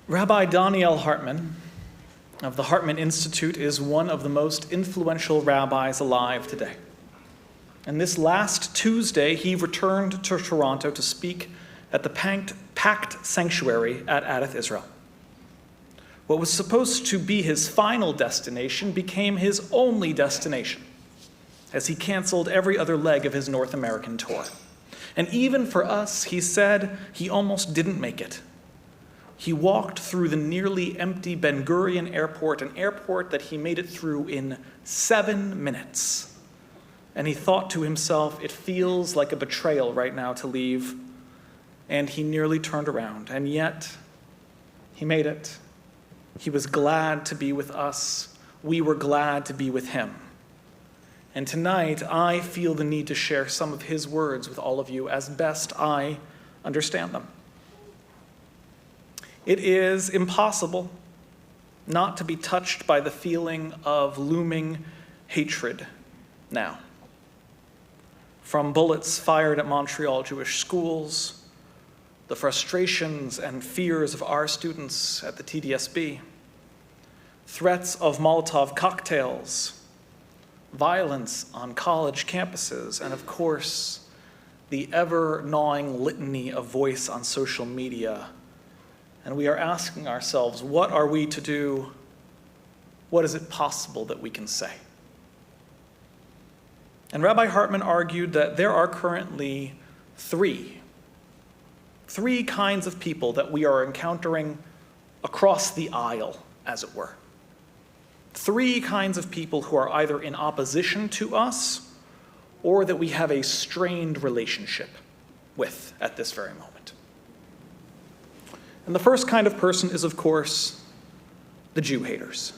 Rabbi Daniel Hartman of the Hartman Institute is one of the most influential rabbis alive today. And this last Tuesday, he returned to Toronto to speak at the Packed Sanctuary at Adath Israel. What was supposed to be his final destination became his only destination, as he canceled every other leg of his North American tour. And even for us, he said he almost didn't make it. He walked through the nearly empty Ben Gurion Airport, an airport that he made it through in 7 minutes. And he thought to himself, it feels like a betrayal right now to leave. And he nearly turned around, and yet he made it. He was glad to be with us. We were glad to be with him. And tonight, I feel the need to share some of his words with all of you as best I understand them. It is impossible not to be touched by the feeling of looming hatred now. From bullets fired at Montreal Jewish schools, the frustrations and fears of our students at the TDSB, threats of Molotov cocktails, violence on college campuses, and of course, the ever-gnawing litany of voice on social media. And we are asking ourselves, what are we to do? What is it possible that we can say? And Rabbi Hartman argued that there are currently three kinds of people that we are encountering across the aisle, as it were. 3 kinds of people who are either in opposition to us or that we have a strained relationship with at this very moment. And the first kind of person is, of course, the Jew haters,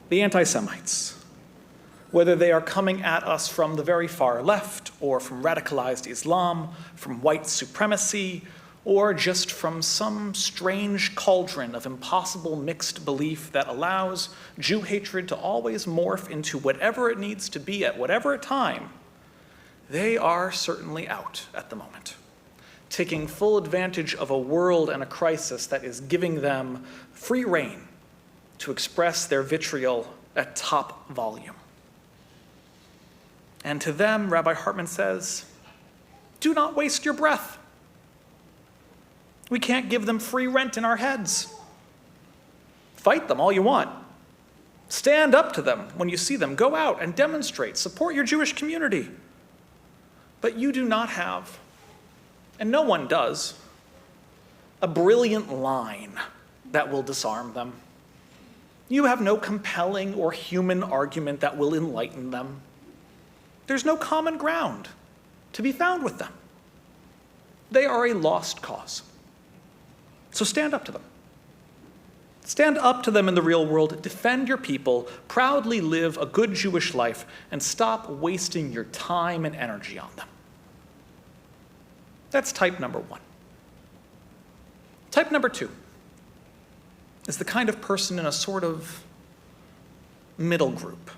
the anti-Semites, whether they are coming at us from the very far left or from radicalized Islam, from white supremacy, or just from some strange cauldron of impossible mixed belief that allows Jew hatred to always morph into whatever it needs to be at whatever time, they are certainly out at the moment, taking full advantage of a world and a crisis that is giving them free rein to express their vitriol at top volume. And to them, Rabbi Hartman says, do not waste your breath. We can't give them free rent in our heads. Fight them all you want. Stand up to them when you see them. Go out and demonstrate. Support your Jewish community. But you do not have, and no one does, a brilliant line that will disarm them. You have no compelling or human argument that will enlighten them. There's no common ground to be found with them. They are a lost cause. So stand up to them. Stand up to them in the real world, defend your people, proudly live a good Jewish life, and stop wasting your time and energy on them. That's type number 1. Type number 2 is the kind of person in a sort of middle group.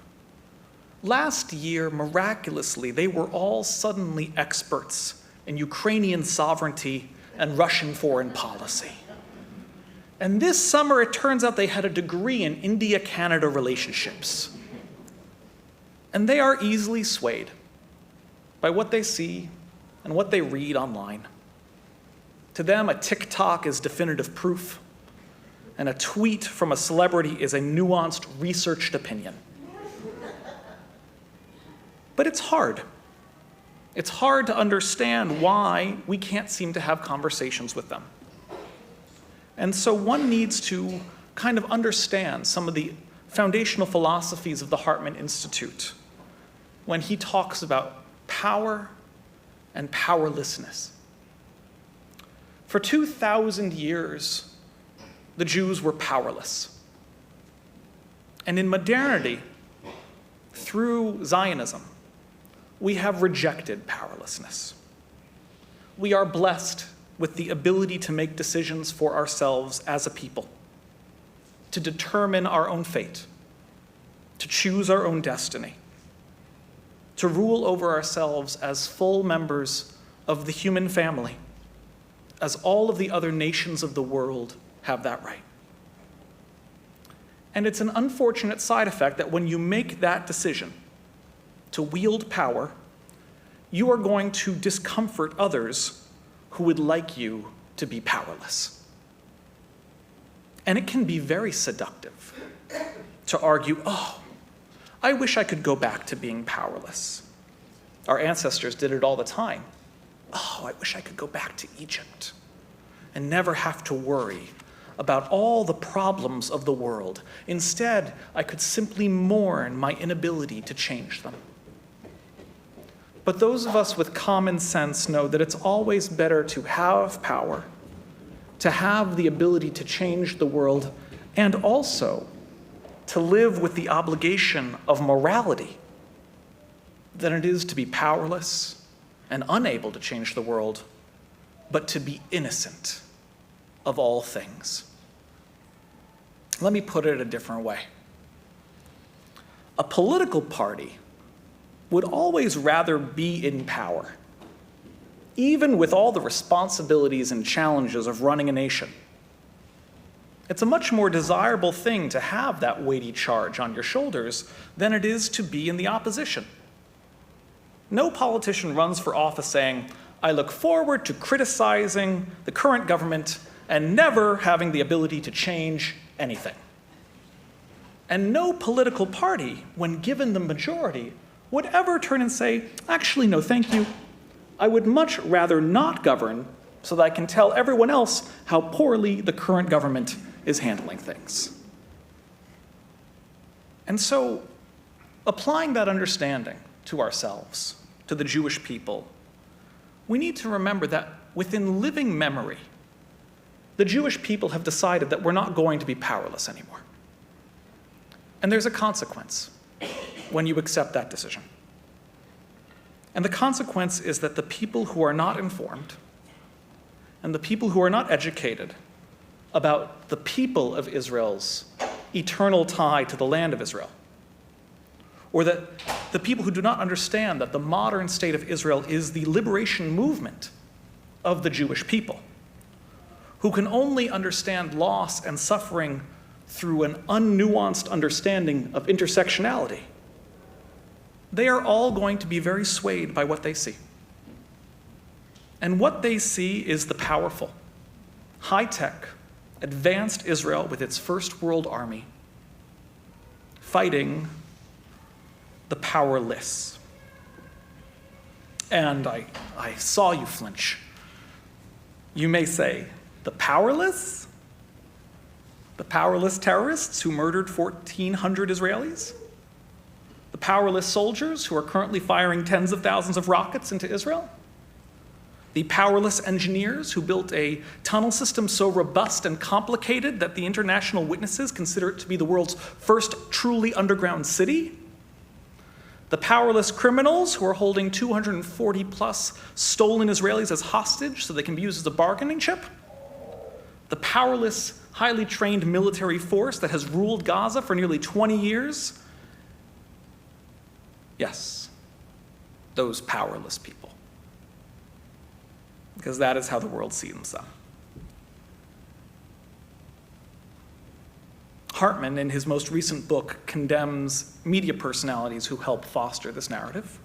Last year, miraculously, they were all suddenly experts in Ukrainian sovereignty and Russian foreign policy. And this summer, it turns out they had a degree in India-Canada relationships. And they are easily swayed by what they see and what they read online. To them, a TikTok is definitive proof, and a tweet from a celebrity is a nuanced, researched opinion. But it's hard. It's hard to understand why we can't seem to have conversations with them. And so one needs to kind of understand some of the foundational philosophies of the Hartman Institute when he talks about power and powerlessness. For 2,000 years, the Jews were powerless. And in modernity, through Zionism, we have rejected powerlessness. We are blessed with the ability to make decisions for ourselves as a people, to determine our own fate, to choose our own destiny, to rule over ourselves as full members of the human family, as all of the other nations of the world have that right. And it's an unfortunate side effect that when you make that decision to wield power, you are going to discomfort others who would like you to be powerless. And it can be very seductive to argue, oh, I wish I could go back to being powerless. Our ancestors did it all the time. Oh, I wish I could go back to Egypt and never have to worry about all the problems of the world. Instead, I could simply mourn my inability to change them. But those of us with common sense know that it's always better to have power, to have the ability to change the world, and also to live with the obligation of morality than it is to be powerless and unable to change the world, but to be innocent of all things. Let me put it a different way. A political party would always rather be in power, even with all the responsibilities and challenges of running a nation. It's a much more desirable thing to have that weighty charge on your shoulders than it is to be in the opposition. No politician runs for office saying, I look forward to criticizing the current government and never having the ability to change anything. And no political party, when given the majority, would ever turn and say, actually, no, thank you. I would much rather not govern so that I can tell everyone else how poorly the current government is handling things. And so, applying that understanding to ourselves, to the Jewish people, we need to remember that within living memory, the Jewish people have decided that we're not going to be powerless anymore. And there's a consequence when you accept that decision. And the consequence is that the people who are not informed and the people who are not educated about the people of Israel's eternal tie to the land of Israel, or that the people who do not understand that the modern state of Israel is the liberation movement of the Jewish people, who can only understand loss and suffering through an unnuanced understanding of intersectionality, they are all going to be very swayed by what they see. And what they see is the powerful, high-tech, advanced Israel with its first world army fighting the powerless. And I saw you flinch. You may say, the powerless? The powerless terrorists who murdered 1,400 Israelis? The powerless soldiers who are currently firing tens of thousands of rockets into Israel? The powerless engineers who built a tunnel system so robust and complicated that the international witnesses consider it to be the world's first truly underground city? The powerless criminals who are holding 240 plus stolen Israelis as hostage so they can be used as a bargaining chip? The powerless, highly trained military force that has ruled Gaza for nearly 20 years? Yes, those powerless people. Because that is how the world sees them. Hartman, in his most recent book, condemns media personalities who help foster this narrative.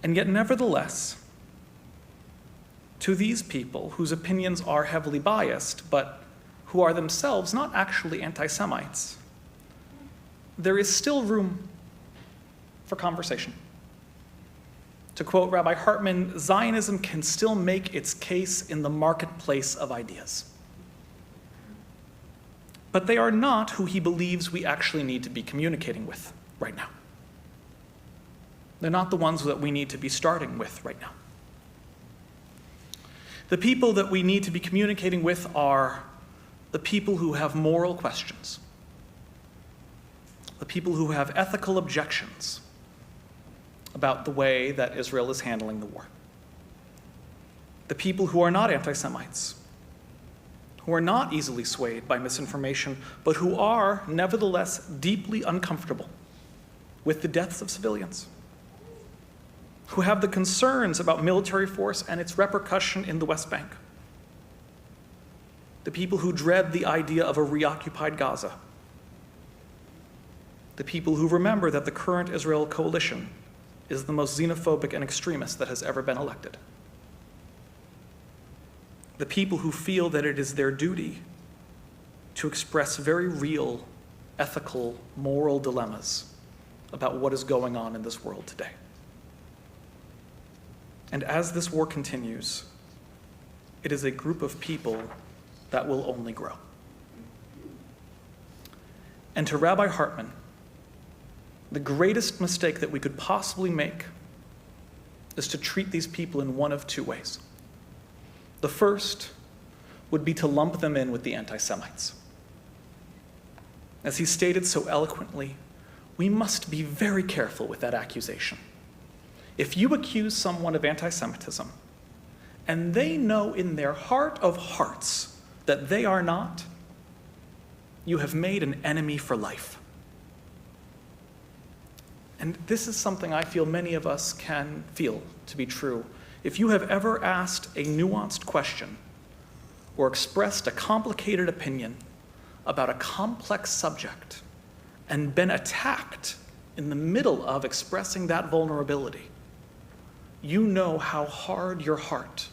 And yet, nevertheless, to these people whose opinions are heavily biased, but who are themselves not actually anti-Semites, there is still room for conversation. To quote Rabbi Hartman, Zionism can still make its case in the marketplace of ideas. But they are not who he believes we actually need to be communicating with right now. They're not the ones that we need to be starting with right now. The people that we need to be communicating with are the people who have moral questions, the people who have ethical objections about the way that Israel is handling the war, the people who are not anti-Semites, who are not easily swayed by misinformation, but who are nevertheless deeply uncomfortable with the deaths of civilians, who have the concerns about military force and its repercussion in the West Bank, the people who dread the idea of a reoccupied Gaza, the people who remember that the current Israel coalition is the most xenophobic and extremist that has ever been elected, the people who feel that it is their duty to express very real ethical, moral dilemmas about what is going on in this world today. And as this war continues, it is a group of people that will only grow. And to Rabbi Hartman, the greatest mistake that we could possibly make is to treat these people in one of two ways. The first would be to lump them in with the anti-Semites. As he stated so eloquently, we must be very careful with that accusation. If you accuse someone of anti-Semitism, and they know in their heart of hearts that they are not, you have made an enemy for life. And this is something I feel many of us can feel to be true. If you have ever asked a nuanced question or expressed a complicated opinion about a complex subject and been attacked in the middle of expressing that vulnerability, you know how hard your heart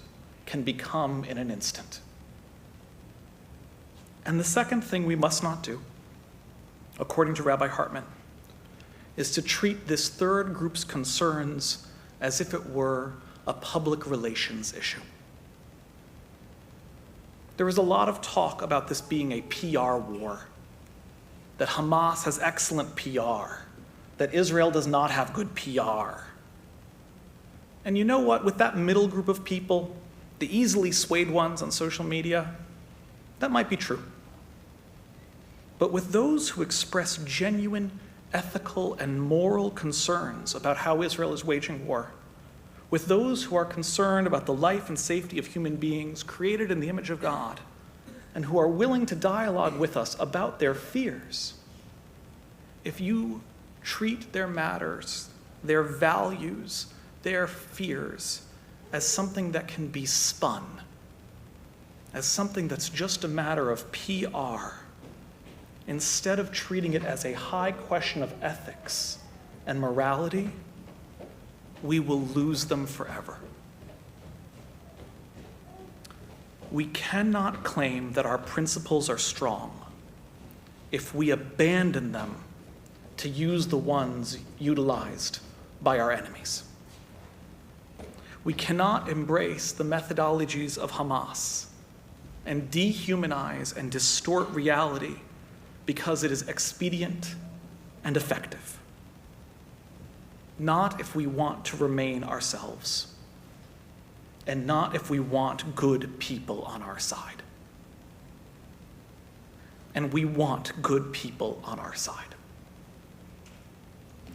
can become in an instant. And the second thing we must not do, according to Rabbi Hartman, is to treat this third group's concerns as if it were a public relations issue. There is a lot of talk about this being a PR war, that Hamas has excellent PR, that Israel does not have good PR. And you know what? With that middle group of people, the easily swayed ones on social media, that might be true. But with those who express genuine ethical and moral concerns about how Israel is waging war, with those who are concerned about the life and safety of human beings created in the image of God, and who are willing to dialogue with us about their fears, if you treat their matters, their values, their fears as something that can be spun, as something that's just a matter of PR, instead of treating it as a high question of ethics and morality, we will lose them forever. We cannot claim that our principles are strong if we abandon them to use the ones utilized by our enemies. We cannot embrace the methodologies of Hamas and dehumanize and distort reality because it is expedient and effective. Not if we want to remain ourselves, and not if we want good people on our side. And we want good people on our side.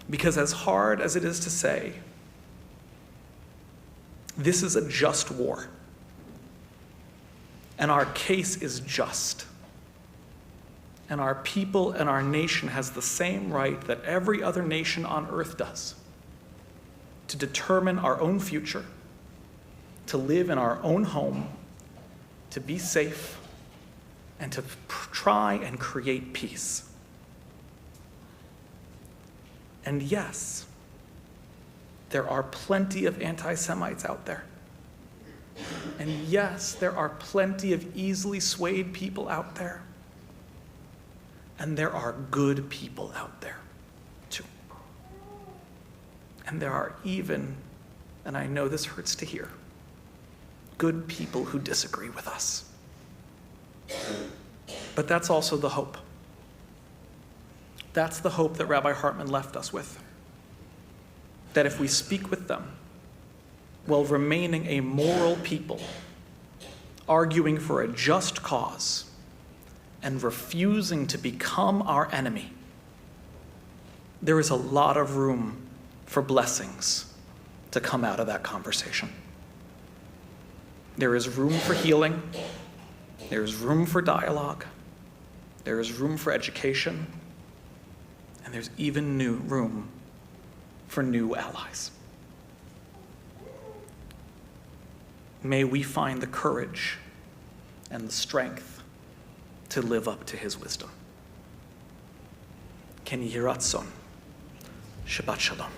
Because as hard as it is to say, this is a just war, and our case is just, and our people and our nation has the same right that every other nation on earth does to determine our own future, to live in our own home, to be safe, and to try and create peace. And yes, there are plenty of anti-Semites out there. And yes, there are plenty of easily swayed people out there. And there are good people out there, too. And there are even, and I know this hurts to hear, good people who disagree with us. But that's also the hope. That's the hope that Rabbi Hartman left us with. That if we speak with them while remaining a moral people, arguing for a just cause, and refusing to become our enemy, there is a lot of room for blessings to come out of that conversation. There is room for healing. There is room for dialogue. There is room for education. And there's even new room for new allies. May we find the courage and the strength to live up to his wisdom. Ken Yiratzon. Shabbat Shalom.